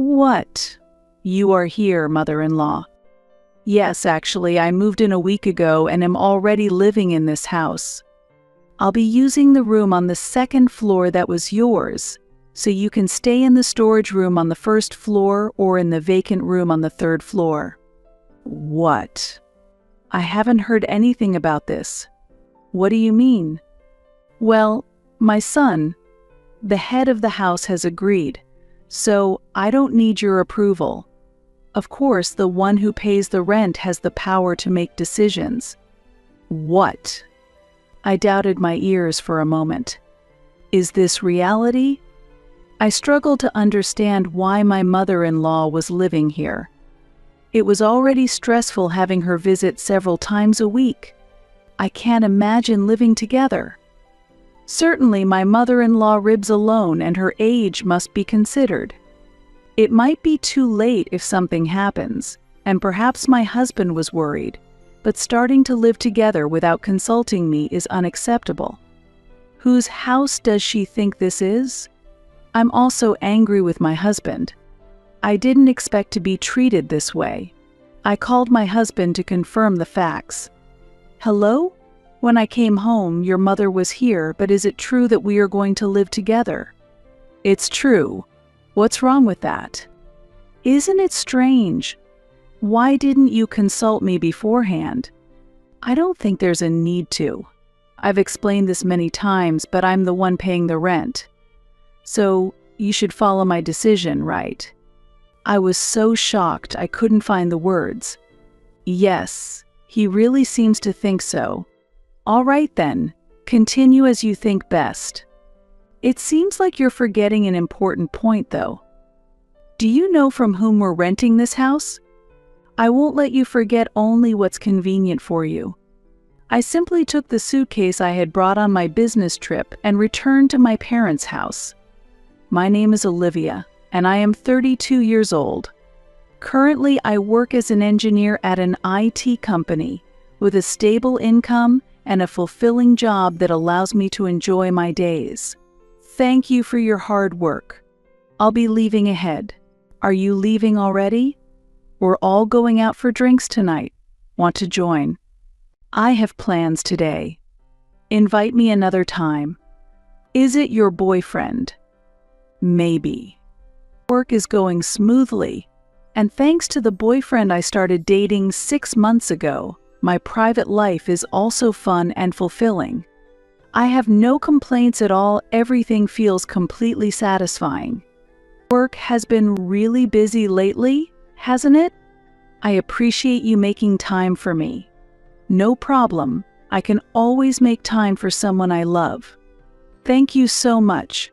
What? You are here, mother-in-law. Yes, actually, I moved in a week ago and am already living in this house. I'll be using the room on the second floor that was yours, so you can stay in the storage room on the first floor or in the vacant room on the third floor. What? I haven't heard anything about this. What do you mean? Well, my son, the head of the house, has agreed, so I don't need your approval. Of course, the one who pays the rent has the power to make decisions. What? I doubted my ears for a moment. Is this reality? I struggled to understand why my mother-in-law was living here. It was already stressful having her visit several times a week. I can't imagine living together. Certainly, my mother-in-law lives alone and her age must be considered. It might be too late if something happens, and perhaps my husband was worried, but starting to live together without consulting me is unacceptable. Whose house does she think this is? I'm also angry with my husband. I didn't expect to be treated this way. I called my husband to confirm the facts. Hello? When I came home, your mother was here, but is it true that we are going to live together? It's true. What's wrong with that? Isn't it strange? Why didn't you consult me beforehand? I don't think there's a need to. I've explained this many times, but I'm the one paying the rent. So, you should follow my decision, right? I was so shocked I couldn't find the words. Yes, he really seems to think so. All right then, continue as you think best. It seems like you're forgetting an important point, though. Do you know from whom we're renting this house? I won't let you forget only what's convenient for you. I simply took the suitcase I had brought on my business trip and returned to my parents' house. My name is Olivia, and I am 32 years old. Currently, I work as an engineer at an IT company with a stable income and a fulfilling job that allows me to enjoy my days. Thank you for your hard work. I'll be leaving ahead. Are you leaving already? We're all going out for drinks tonight. Want to join? I have plans today. Invite me another time. Is it your boyfriend? Maybe. Work is going smoothly, and thanks to the boyfriend I started dating 6 months ago, my private life is also fun and fulfilling. I have no complaints at all. Everything feels completely satisfying. Work has been really busy lately, hasn't it? I appreciate you making time for me. No problem. I can always make time for someone I love. Thank you so much.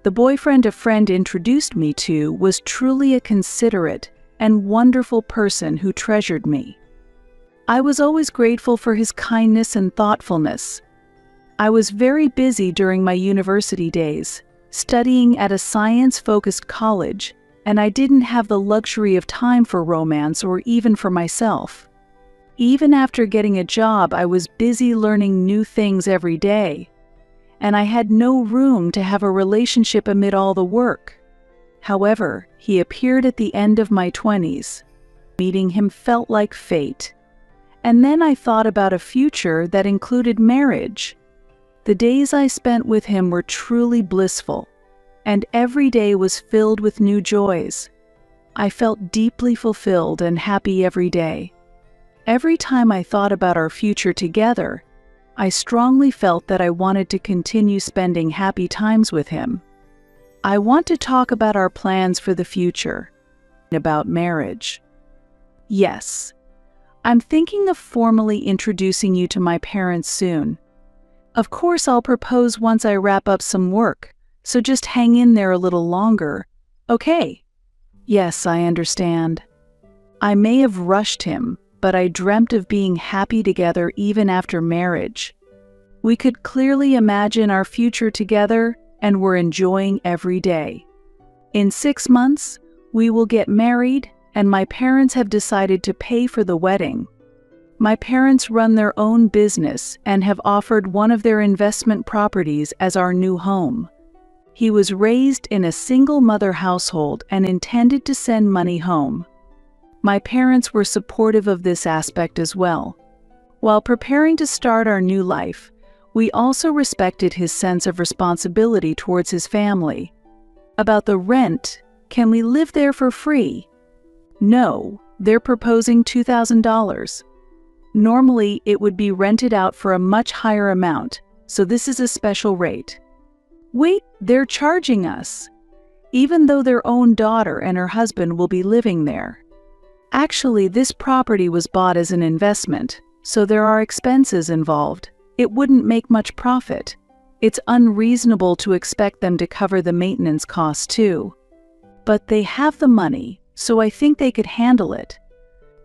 The boyfriend a friend introduced me to was truly a considerate and wonderful person who treasured me. I was always grateful for his kindness and thoughtfulness. I was very busy during my university days, studying at a science-focused college, and I didn't have the luxury of time for romance or even for myself. Even after getting a job, I was busy learning new things every day, and I had no room to have a relationship amid all the work. However, he appeared at the end of my 20s. Meeting him felt like fate. And then I thought about a future that included marriage. The days I spent with him were truly blissful, and every day was filled with new joys. I felt deeply fulfilled and happy every day. Every time I thought about our future together, I strongly felt that I wanted to continue spending happy times with him. I want to talk about our plans for the future, about marriage. Yes, I'm thinking of formally introducing you to my parents soon. Of course, I'll propose once I wrap up some work, so just hang in there a little longer, okay? Yes, I understand. I may have rushed him, but I dreamt of being happy together even after marriage. We could clearly imagine our future together, and we're enjoying every day. In 6 months, we will get married, and my parents have decided to pay for the wedding. My parents run their own business and have offered one of their investment properties as our new home. He was raised in a single-mother household and intended to send money home. My parents were supportive of this aspect as well. While preparing to start our new life, we also respected his sense of responsibility towards his family. About the rent, can we live there for free? No, they're proposing $2,000. Normally, it would be rented out for a much higher amount, so this is a special rate. Wait, they're charging us, even though their own daughter and her husband will be living there. Actually, this property was bought as an investment, so there are expenses involved. It wouldn't make much profit. It's unreasonable to expect them to cover the maintenance costs too. But they have the money, so I think they could handle it.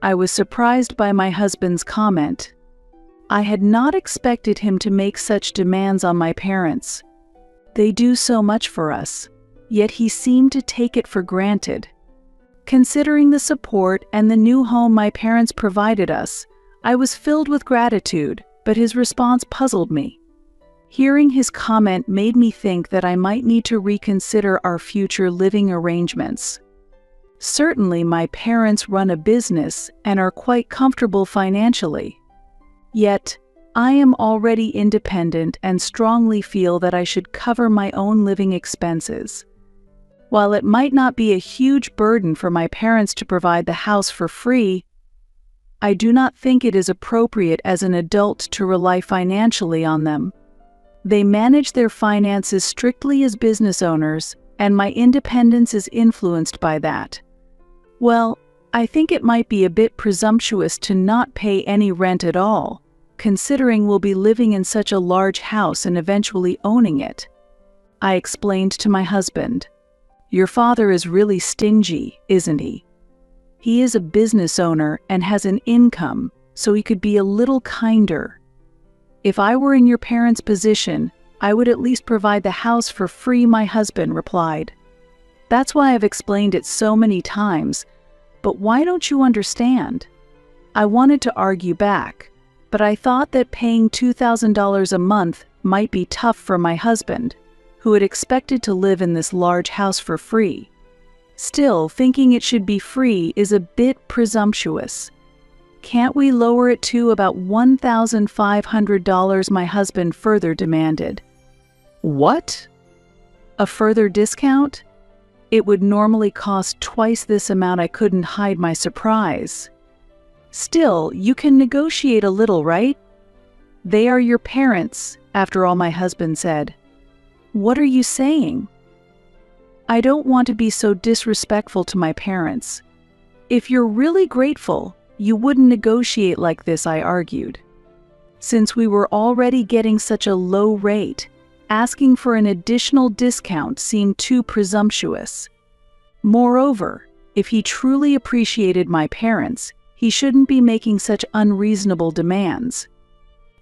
I was surprised by my husband's comment. I had not expected him to make such demands on my parents. They do so much for us, yet he seemed to take it for granted. Considering the support and the new home my parents provided us, I was filled with gratitude, but his response puzzled me. Hearing his comment made me think that I might need to reconsider our future living arrangements. Certainly, my parents run a business and are quite comfortable financially. Yet, I am already independent and strongly feel that I should cover my own living expenses. While it might not be a huge burden for my parents to provide the house for free, I do not think it is appropriate as an adult to rely financially on them. They manage their finances strictly as business owners, and my independence is influenced by that. Well, I think it might be a bit presumptuous to not pay any rent at all, considering we'll be living in such a large house and eventually owning it. I explained to my husband, "Your father is really stingy, isn't he? He is a business owner and has an income, so he could be a little kinder. If I were in your parents' position, I would at least provide the house for free," my husband replied. "That's why I've explained it so many times, but why don't you understand?" I wanted to argue back, but I thought that paying $2,000 a month might be tough for my husband, who had expected to live in this large house for free. Still, thinking it should be free is a bit presumptuous. "Can't we lower it to about $1,500? my husband further demanded. "What? A further discount? It would normally cost twice this amount." I couldn't hide my surprise. "Still, you can negotiate a little, right? They are your parents, after all," my husband said. "What are you saying?" "I don't want to be so disrespectful to my parents. If you're really grateful, you wouldn't negotiate like this," I argued. Since we were already getting such a low rate, asking for an additional discount seemed too presumptuous. Moreover, if he truly appreciated my parents, he shouldn't be making such unreasonable demands.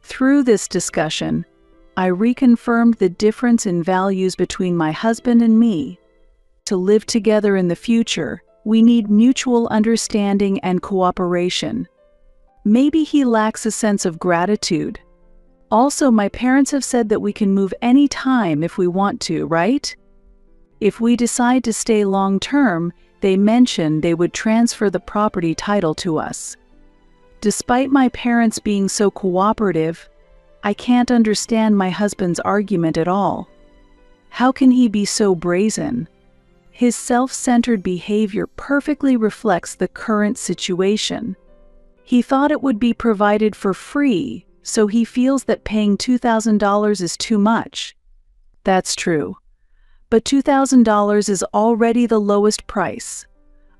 Through this discussion, I reconfirmed the difference in values between my husband and me. To live together in the future, we need mutual understanding and cooperation. Maybe he lacks a sense of gratitude. Also, my parents have said that we can move any time if we want to, right? If we decide to stay long-term, they mentioned they would transfer the property title to us. Despite my parents being so cooperative, I can't understand my husband's argument at all. How can he be so brazen? His self-centered behavior perfectly reflects the current situation. He thought it would be provided for free, so he feels that paying $2,000 is too much. That's true. But $2,000 is already the lowest price.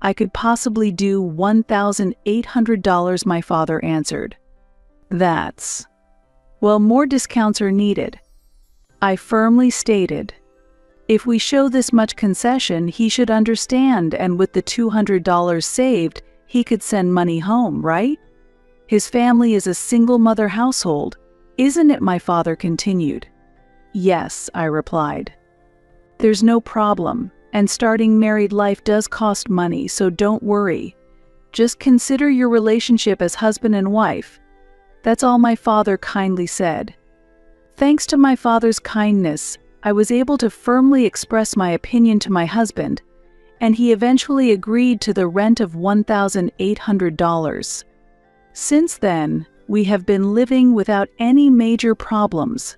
I could possibly do $1,800, my father answered. Well, more discounts are needed. I firmly stated, if we show this much concession, he should understand, and with the $200 saved, he could send money home, right? His family is a single-mother household, isn't it? My father continued. Yes, I replied. There's no problem, and starting married life does cost money, so don't worry. Just consider your relationship as husband and wife. That's all my father kindly said. Thanks to my father's kindness, I was able to firmly express my opinion to my husband, and he eventually agreed to the rent of $1,800. Since then, we have been living without any major problems.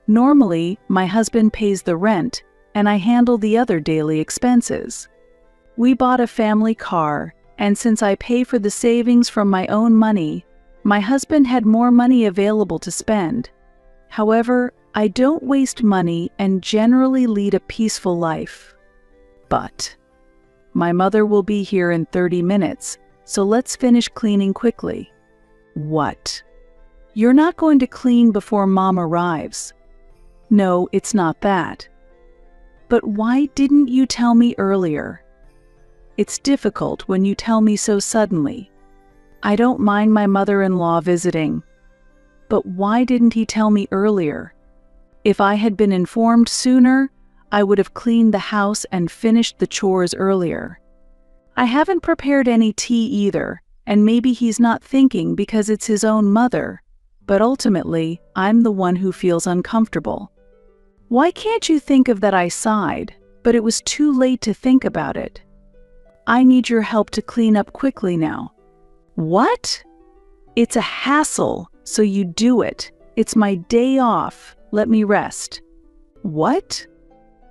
Normally, my husband pays the rent, and I handle the other daily expenses. We bought a family car, and since I pay for the savings from my own money, my husband had more money available to spend. However, I don't waste money and generally lead a peaceful life. But my mother will be here in 30 minutes, so let's finish cleaning quickly. What? You're not going to clean before Mom arrives? No, it's not that. But why didn't you tell me earlier? It's difficult when you tell me so suddenly. I don't mind my mother-in-law visiting. But why didn't he tell me earlier? If I had been informed sooner, I would have cleaned the house and finished the chores earlier. I haven't prepared any tea either, and maybe he's not thinking because it's his own mother, but ultimately, I'm the one who feels uncomfortable. Why can't you think of that? I sighed, but it was too late to think about it. I need your help to clean up quickly now. What? It's a hassle, so you do it. It's my day off. Let me rest. What?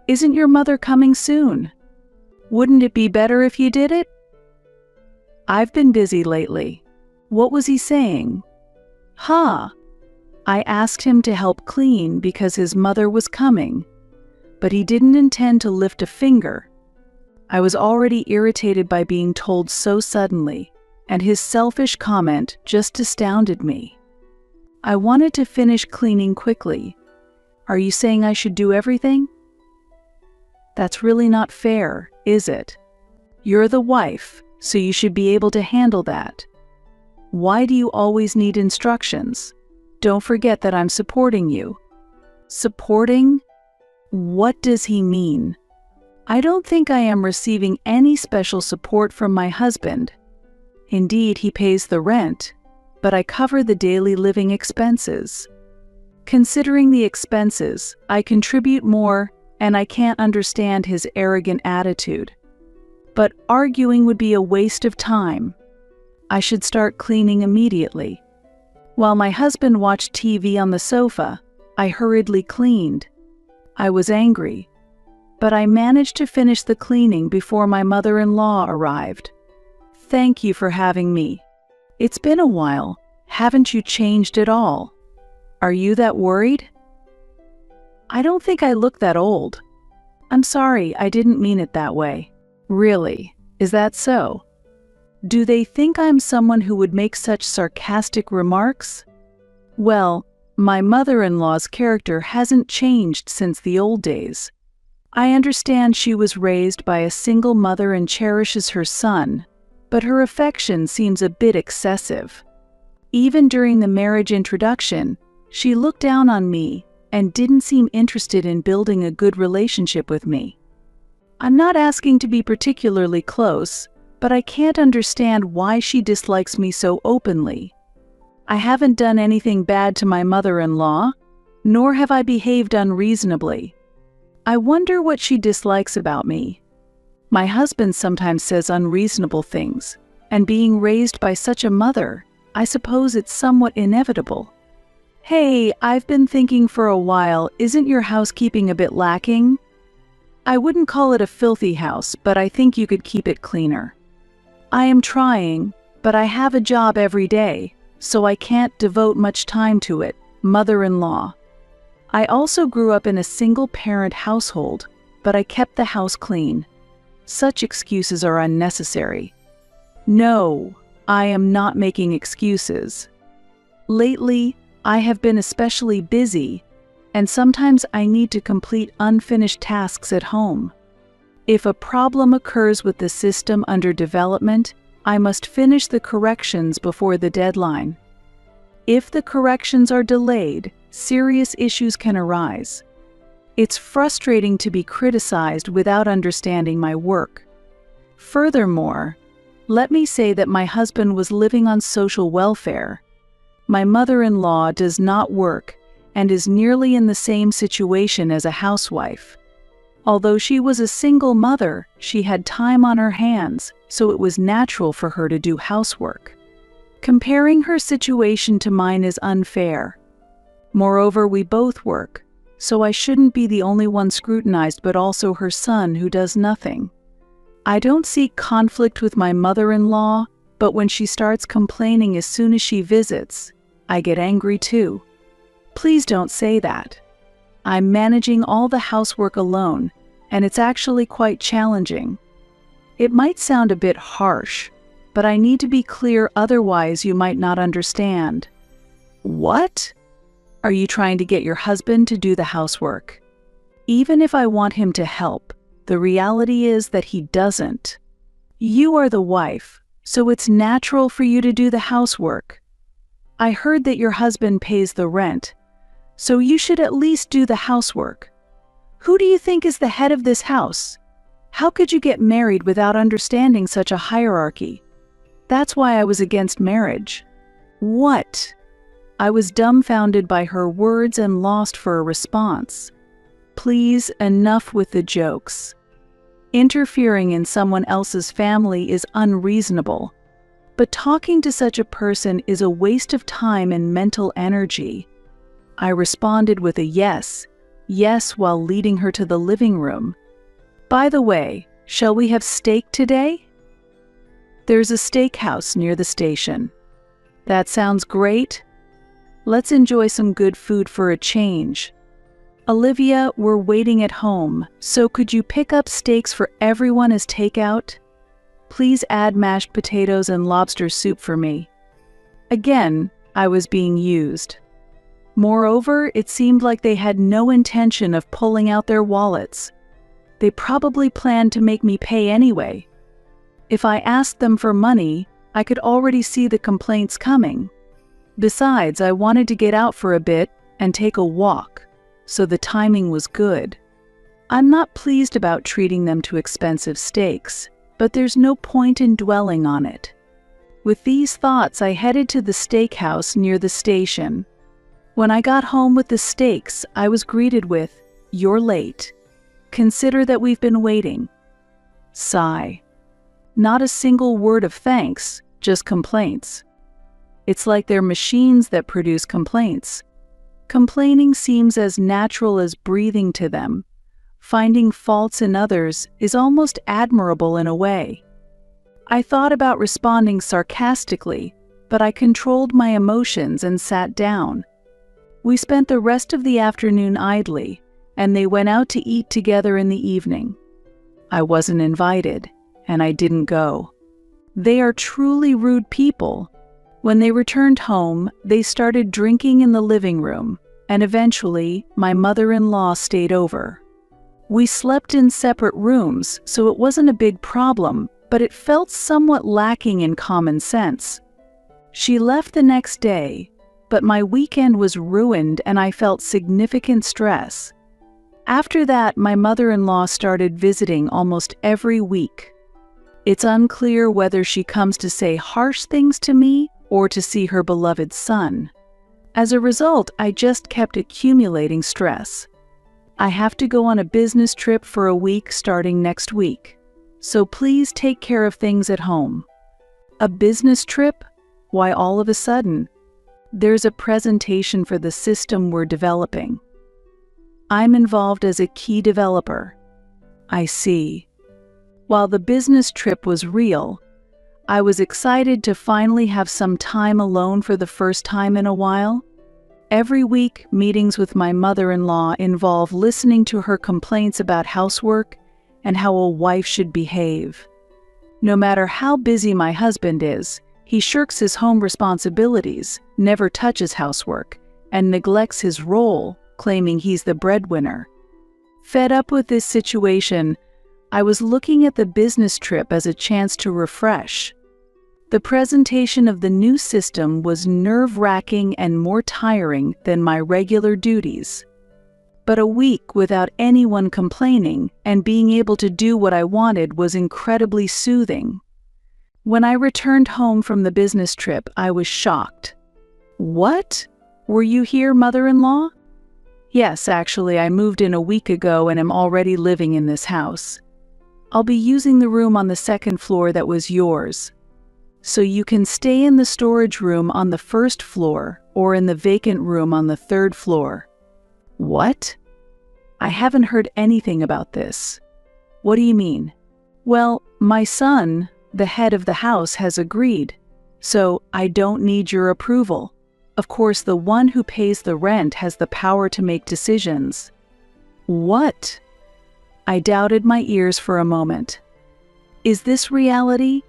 Isn't your mother coming soon? Wouldn't it be better if you did it? I've been busy lately. What was he saying? I asked him to help clean because his mother was coming, but he didn't intend to lift a finger. I was already irritated by being told so suddenly, and his selfish comment just astounded me. I wanted to finish cleaning quickly. Are you saying I should do everything? That's really not fair, is it? You're the wife, so you should be able to handle that. Why do you always need instructions? Don't forget that I'm supporting you. Supporting? What does he mean? I don't think I am receiving any special support from my husband. Indeed, he pays the rent, but I cover the daily living expenses. Considering the expenses, I contribute more, and I can't understand his arrogant attitude. But arguing would be a waste of time. I should start cleaning immediately. While my husband watched TV on the sofa, I hurriedly cleaned. I was angry, but I managed to finish the cleaning before my mother-in-law arrived. Thank you for having me. It's been a while. Haven't you changed at all? Are you that worried? I don't think I look that old. I'm sorry, I didn't mean it that way. Really? Is that so? Do they think I'm someone who would make such sarcastic remarks? Well, my mother-in-law's character hasn't changed since the old days. I understand she was raised by a single mother and cherishes her son, but her affection seems a bit excessive. Even during the marriage introduction, she looked down on me and didn't seem interested in building a good relationship with me. I'm not asking to be particularly close, but I can't understand why she dislikes me so openly. I haven't done anything bad to my mother-in-law, nor have I behaved unreasonably. I wonder what she dislikes about me. My husband sometimes says unreasonable things, and being raised by such a mother, I suppose it's somewhat inevitable. Hey, I've been thinking for a while, isn't your housekeeping a bit lacking? I wouldn't call it a filthy house, but I think you could keep it cleaner. I am trying, but I have a job every day, so I can't devote much time to it, mother-in-law. I also grew up in a single-parent household, but I kept the house clean. Such excuses are unnecessary. No, I am not making excuses. Lately, I have been especially busy, and sometimes I need to complete unfinished tasks at home. If a problem occurs with the system under development, I must finish the corrections before the deadline. If the corrections are delayed, serious issues can arise. It's frustrating to be criticized without understanding my work. Furthermore, let me say that my husband was living on social welfare. My mother-in-law does not work, and is nearly in the same situation as a housewife. Although she was a single mother, she had time on her hands, so it was natural for her to do housework. Comparing her situation to mine is unfair. Moreover, we both work, so I shouldn't be the only one scrutinized but also her son who does nothing. I don't seek conflict with my mother-in-law, but when she starts complaining as soon as she visits, I get angry too. Please don't say that. I'm managing all the housework alone, and it's actually quite challenging. It might sound a bit harsh, but I need to be clear, otherwise you might not understand. What? Are you trying to get your husband to do the housework? Even if I want him to help, the reality is that he doesn't. You are the wife, so it's natural for you to do the housework. I heard that your husband pays the rent, so you should at least do the housework. Who do you think is the head of this house? How could you get married without understanding such a hierarchy? That's why I was against marriage. What? I was dumbfounded by her words and lost for a response. Please, enough with the jokes. Interfering in someone else's family is unreasonable, but talking to such a person is a waste of time and mental energy. I responded with a yes while leading her to the living room. By the way, shall we have steak today? There's a steakhouse near the station. That sounds great. Let's enjoy some good food for a change. Olivia, we're waiting at home, so could you pick up steaks for everyone as takeout? Please add mashed potatoes and lobster soup for me. Again, I was being used. Moreover, it seemed like they had no intention of pulling out their wallets. They probably planned to make me pay anyway. If I asked them for money, I could already see the complaints coming. Besides, I wanted to get out for a bit and take a walk, so the timing was good. I'm not pleased about treating them to expensive steaks, but there's no point in dwelling on it. With these thoughts, I headed to the steakhouse near the station. When I got home with the steaks, I was greeted with, "You're late. Consider that we've been waiting." Sigh. Not a single word of thanks, just complaints. It's like they're machines that produce complaints. Complaining seems as natural as breathing to them. Finding faults in others is almost admirable in a way. I thought about responding sarcastically, but I controlled my emotions and sat down. We spent the rest of the afternoon idly, and they went out to eat together in the evening. I wasn't invited, and I didn't go. They are truly rude people. When they returned home, they started drinking in the living room, and eventually, my mother-in-law stayed over. We slept in separate rooms, so it wasn't a big problem, but it felt somewhat lacking in common sense. She left the next day, but my weekend was ruined and I felt significant stress. After that, my mother-in-law started visiting almost every week. It's unclear whether she comes to say harsh things to me or to see her beloved son. As a result, I just kept accumulating stress. I have to go on a business trip for a week starting next week, so please take care of things at home. A business trip? Why all of a sudden? There's a presentation for the system we're developing. I'm involved as a key developer. I see. While the business trip was real, I was excited to finally have some time alone for the first time in a while. Every week, meetings with my mother-in-law involve listening to her complaints about housework and how a wife should behave. No matter how busy my husband is, he shirks his home responsibilities, never touches housework, and neglects his role, claiming he's the breadwinner. Fed up with this situation, I was looking at the business trip as a chance to refresh. The presentation of the new system was nerve-wracking and more tiring than my regular duties. But a week without anyone complaining and being able to do what I wanted was incredibly soothing. When I returned home from the business trip, I was shocked. "What? Were you here, mother-in-law?" Yes, actually, I moved in a week ago and am already living in this house. I'll be using the room on the second floor that was yours. So you can stay in the storage room on the first floor or in the vacant room on the third floor. What? I haven't heard anything about this. What do you mean? Well, my son, the head of the house, has agreed. So I don't need your approval. Of course, the one who pays the rent has the power to make decisions. What? I doubted my ears for a moment. Is this reality?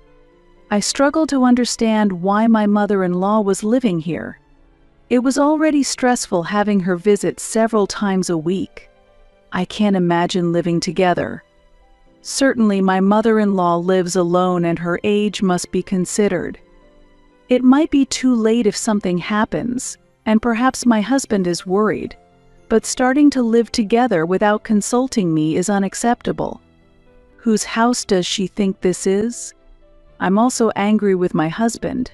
I struggled to understand why my mother-in-law was living here. It was already stressful having her visit several times a week. I can't imagine living together. Certainly, my mother-in-law lives alone and her age must be considered. It might be too late if something happens, and perhaps my husband is worried, but starting to live together without consulting me is unacceptable. Whose house does she think this is? I'm also angry with my husband.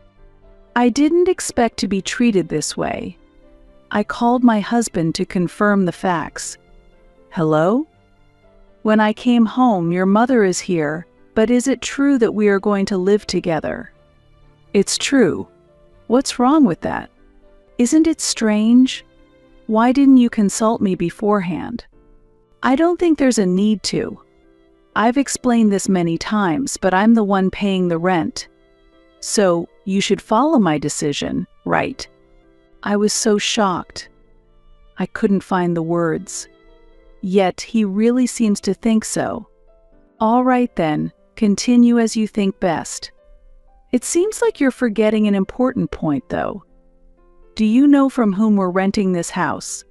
I didn't expect to be treated this way. I called my husband to confirm the facts. Hello? When I came home, your mother is here, but is it true that we are going to live together? It's true. What's wrong with that? Isn't it strange? Why didn't you consult me beforehand? I don't think there's a need to. I've explained this many times, but I'm the one paying the rent. So, you should follow my decision, right? I was so shocked. I couldn't find the words. Yet, he really seems to think so. All right then, continue as you think best. It seems like you're forgetting an important point, though. Do you know from whom we're renting this house?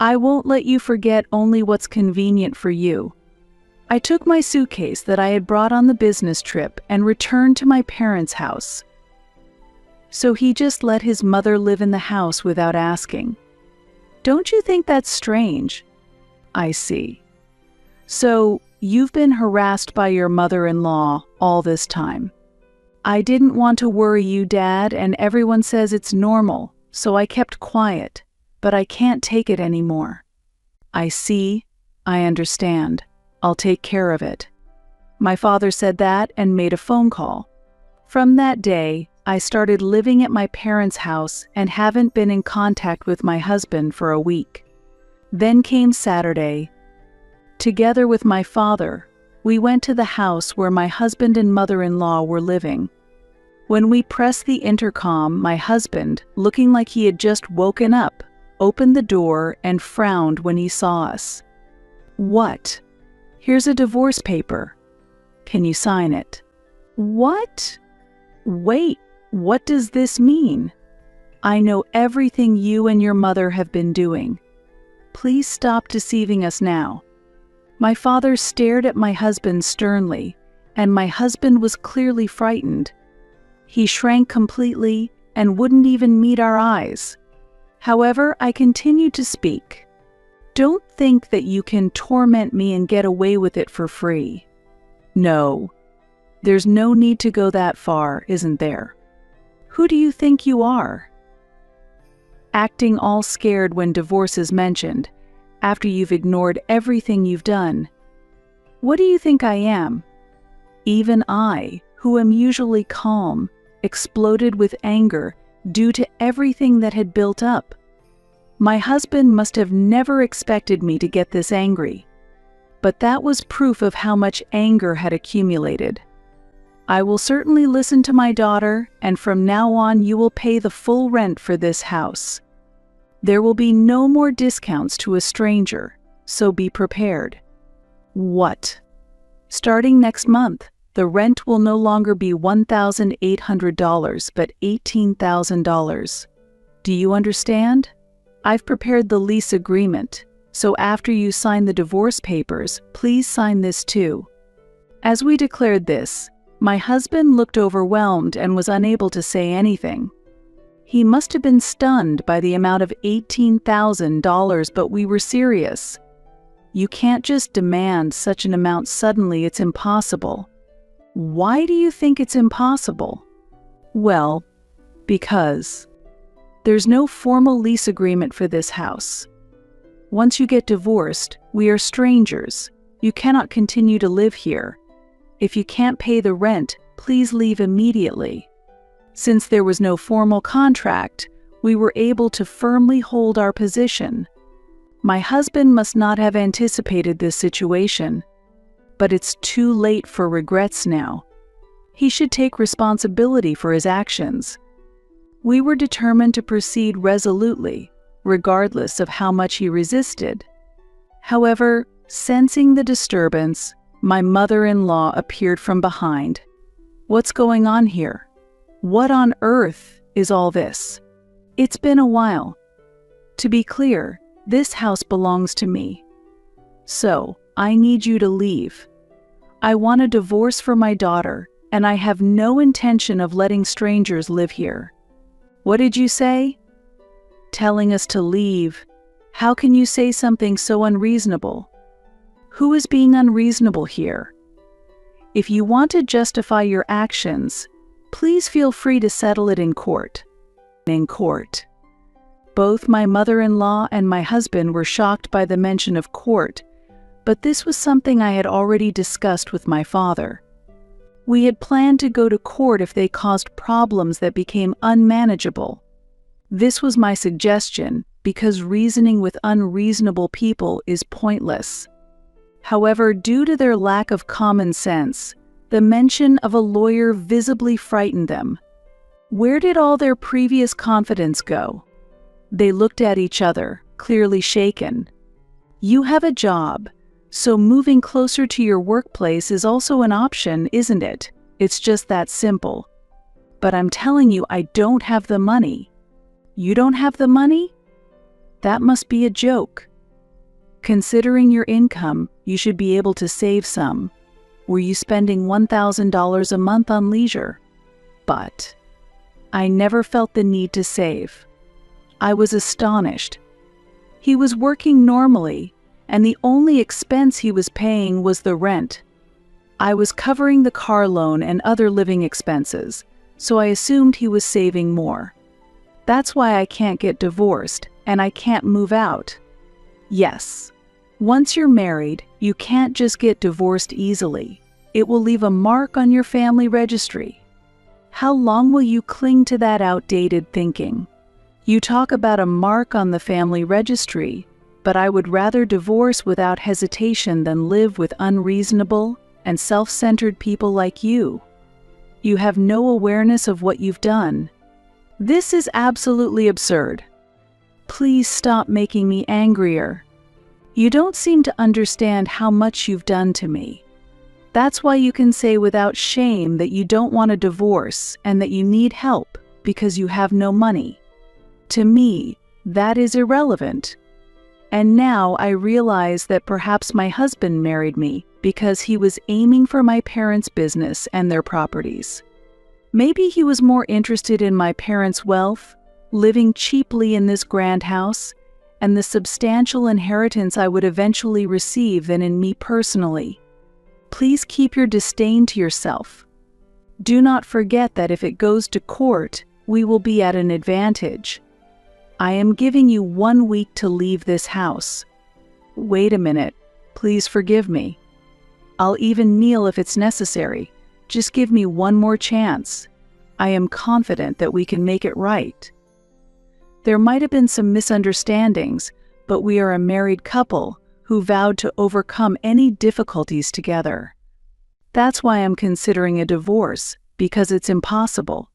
I won't let you forget only what's convenient for you. I took my suitcase that I had brought on the business trip and returned to my parents' house. So he just let his mother live in the house without asking. Don't you think that's strange? I see. So, you've been harassed by your mother-in-law all this time. I didn't want to worry you, Dad, and everyone says it's normal, so I kept quiet, but I can't take it anymore. I see. I understand. I'll take care of it. My father said that and made a phone call. From that day, I started living at my parents' house and haven't been in contact with my husband for a week. Then came Saturday. Together with my father, we went to the house where my husband and mother-in-law were living. When we pressed the intercom, my husband, looking like he had just woken up, opened the door and frowned when he saw us. What? Here's a divorce paper. Can you sign it? What? Wait, what does this mean? I know everything you and your mother have been doing. Please stop deceiving us now. My father stared at my husband sternly, and my husband was clearly frightened. He shrank completely and wouldn't even meet our eyes. However, I continued to speak. Don't think that you can torment me and get away with it for free. No, there's no need to go that far, isn't there? Who do you think you are? Acting all scared when divorce is mentioned, after you've ignored everything you've done. What do you think I am? Even I, who am usually calm, exploded with anger due to everything that had built up. My husband must have never expected me to get this angry. But that was proof of how much anger had accumulated. I will certainly listen to my daughter, and from now on you will pay the full rent for this house. There will be no more discounts to a stranger, so be prepared. What? Starting next month, the rent will no longer be $1,800 but $18,000. Do you understand? I've prepared the lease agreement, so after you sign the divorce papers, please sign this too. As we declared this, my husband looked overwhelmed and was unable to say anything. He must have been stunned by the amount of $18,000, but we were serious. You can't just demand such an amount suddenly, it's impossible. Why do you think it's impossible? Well, because there's no formal lease agreement for this house. Once you get divorced, we are strangers. You cannot continue to live here. If you can't pay the rent, please leave immediately." Since there was no formal contract, we were able to firmly hold our position. My husband must not have anticipated this situation, but it's too late for regrets now. He should take responsibility for his actions. We were determined to proceed resolutely, regardless of how much he resisted. However, sensing the disturbance, my mother-in-law appeared from behind. "What's going on here? What on earth is all this? It's been a while. To be clear, this house belongs to me. So, I need you to leave. I want a divorce for my daughter, and I have no intention of letting strangers live here." "What did you say?" "Telling us to leave. How can you say something so unreasonable?" "Who is being unreasonable here? If you want to justify your actions, please feel free to settle it in court." In court. Both my mother-in-law and my husband were shocked by the mention of court, but this was something I had already discussed with my father. We had planned to go to court if they caused problems that became unmanageable. This was my suggestion because reasoning with unreasonable people is pointless. However, due to their lack of common sense, the mention of a lawyer visibly frightened them. Where did all their previous confidence go? They looked at each other, clearly shaken. "You have a job, so moving closer to your workplace is also an option, isn't it? It's just that simple." "But I'm telling you, I don't have the money." "You don't have the money? That must be a joke. Considering your income, you should be able to save some. Were you spending $1,000 a month on leisure?" But I never felt the need to save. I was astonished. He was working normally, and the only expense he was paying was the rent. I was covering the car loan and other living expenses, so I assumed he was saving more. That's why I can't get divorced, and I can't move out. Yes, once you're married, you can't just get divorced easily. It will leave a mark on your family registry. How long will you cling to that outdated thinking? You talk about a mark on the family registry, but I would rather divorce without hesitation than live with unreasonable and self-centered people like you. You have no awareness of what you've done. This is absolutely absurd. Please stop making me angrier. You don't seem to understand how much you've done to me. That's why you can say without shame that you don't want a divorce and that you need help because you have no money. To me, that is irrelevant. And now I realize that perhaps my husband married me because he was aiming for my parents' business and their properties. Maybe he was more interested in my parents' wealth, living cheaply in this grand house, and the substantial inheritance I would eventually receive than in me personally. Please keep your disdain to yourself. Do not forget that if it goes to court, we will be at an advantage. I am giving you 1 week to leave this house. Wait a minute. Please forgive me. I'll even kneel if it's necessary. Just give me one more chance. I am confident that we can make it right. There might have been some misunderstandings, but we are a married couple who vowed to overcome any difficulties together. That's why I'm considering a divorce, because it's impossible.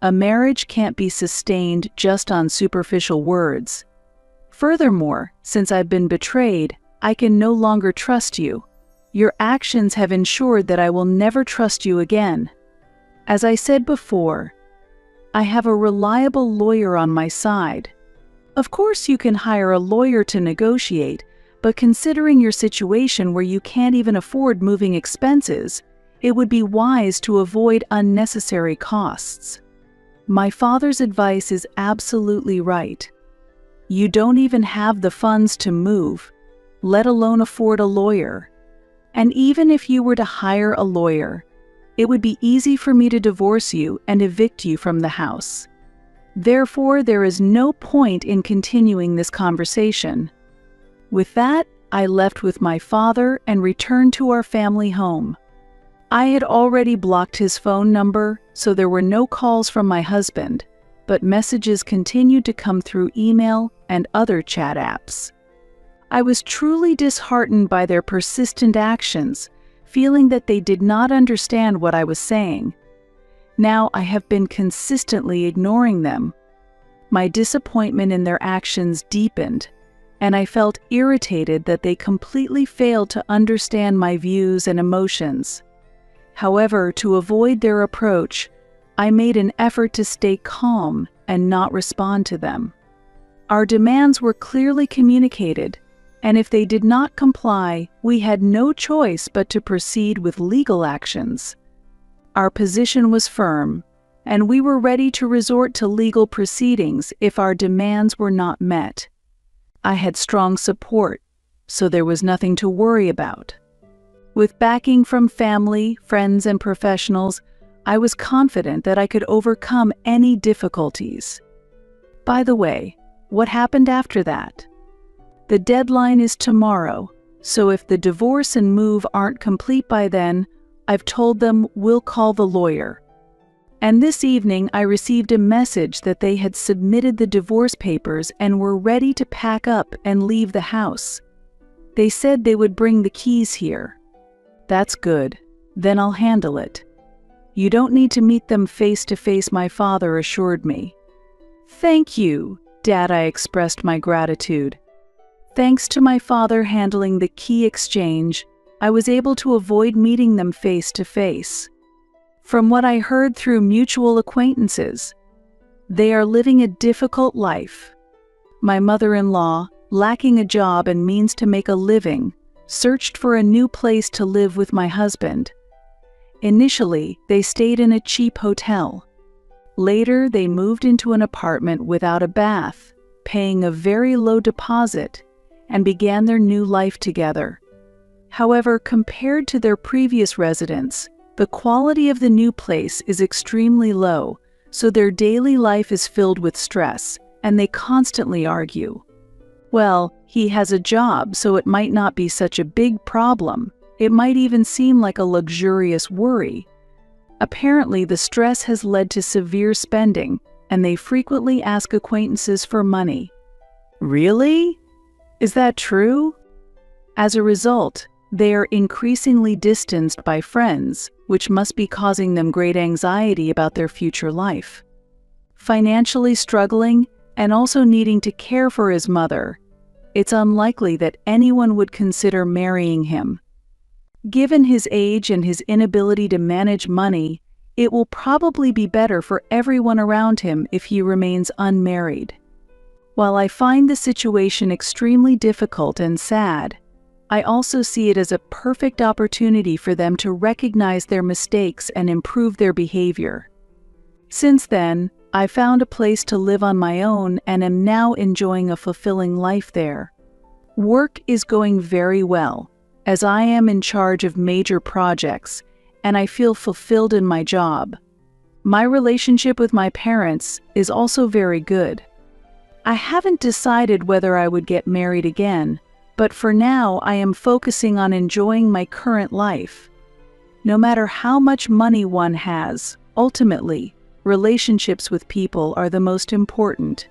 A marriage can't be sustained just on superficial words. Furthermore, since I've been betrayed, I can no longer trust you. Your actions have ensured that I will never trust you again. As I said before, I have a reliable lawyer on my side. Of course, you can hire a lawyer to negotiate, but considering your situation where you can't even afford moving expenses, it would be wise to avoid unnecessary costs. My father's advice is absolutely right. You don't even have the funds to move, let alone afford a lawyer. And even if you were to hire a lawyer, it would be easy for me to divorce you and evict you from the house. Therefore, there is no point in continuing this conversation. With that, I left with my father and returned to our family home. I had already blocked his phone number, so there were no calls from my husband, but messages continued to come through email and other chat apps. I was truly disheartened by their persistent actions, feeling that they did not understand what I was saying. Now I have been consistently ignoring them. My disappointment in their actions deepened, and I felt irritated that they completely failed to understand my views and emotions. However, to avoid their approach, I made an effort to stay calm and not respond to them. Our demands were clearly communicated, and if they did not comply, we had no choice but to proceed with legal actions. Our position was firm, and we were ready to resort to legal proceedings if our demands were not met. I had strong support, so there was nothing to worry about. With backing from family, friends, and professionals, I was confident that I could overcome any difficulties. By the way, what happened after that? The deadline is tomorrow, so if the divorce and move aren't complete by then, I've told them we'll call the lawyer. And this evening I received a message that they had submitted the divorce papers and were ready to pack up and leave the house. They said they would bring the keys here. That's good. Then I'll handle it. You don't need to meet them face to face, my father assured me. Thank you, Dad, I expressed my gratitude. Thanks to my father handling the key exchange, I was able to avoid meeting them face to face. From what I heard through mutual acquaintances, they are living a difficult life. My mother-in-law, lacking a job and means to make a living, searched for a new place to live with my husband. Initially, they stayed in a cheap hotel. Later, they moved into an apartment without a bath, paying a very low deposit, and began their new life together. However, compared to their previous residence, the quality of the new place is extremely low, so their daily life is filled with stress, and they constantly argue. Well, he has a job, so it might not be such a big problem. It might even seem like a luxurious worry. Apparently, the stress has led to severe spending, and they frequently ask acquaintances for money. Really? Is that true? As a result, they are increasingly distanced by friends, which must be causing them great anxiety about their future life. Financially struggling and also needing to care for his mother, it's unlikely that anyone would consider marrying him. Given his age and his inability to manage money, it will probably be better for everyone around him if he remains unmarried. While I find the situation extremely difficult and sad, I also see it as a perfect opportunity for them to recognize their mistakes and improve their behavior. Since then, I found a place to live on my own and am now enjoying a fulfilling life there. Work is going very well, as I am in charge of major projects, and I feel fulfilled in my job. My relationship with my parents is also very good. I haven't decided whether I would get married again, but for now I am focusing on enjoying my current life. No matter how much money one has, ultimately, relationships with people are the most important.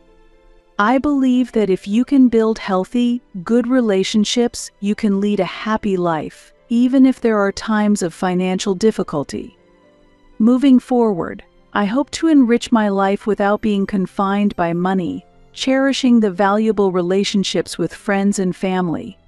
I believe that if you can build healthy, good relationships, you can lead a happy life, even if there are times of financial difficulty. Moving forward, I hope to enrich my life without being confined by money, cherishing the valuable relationships with friends and family.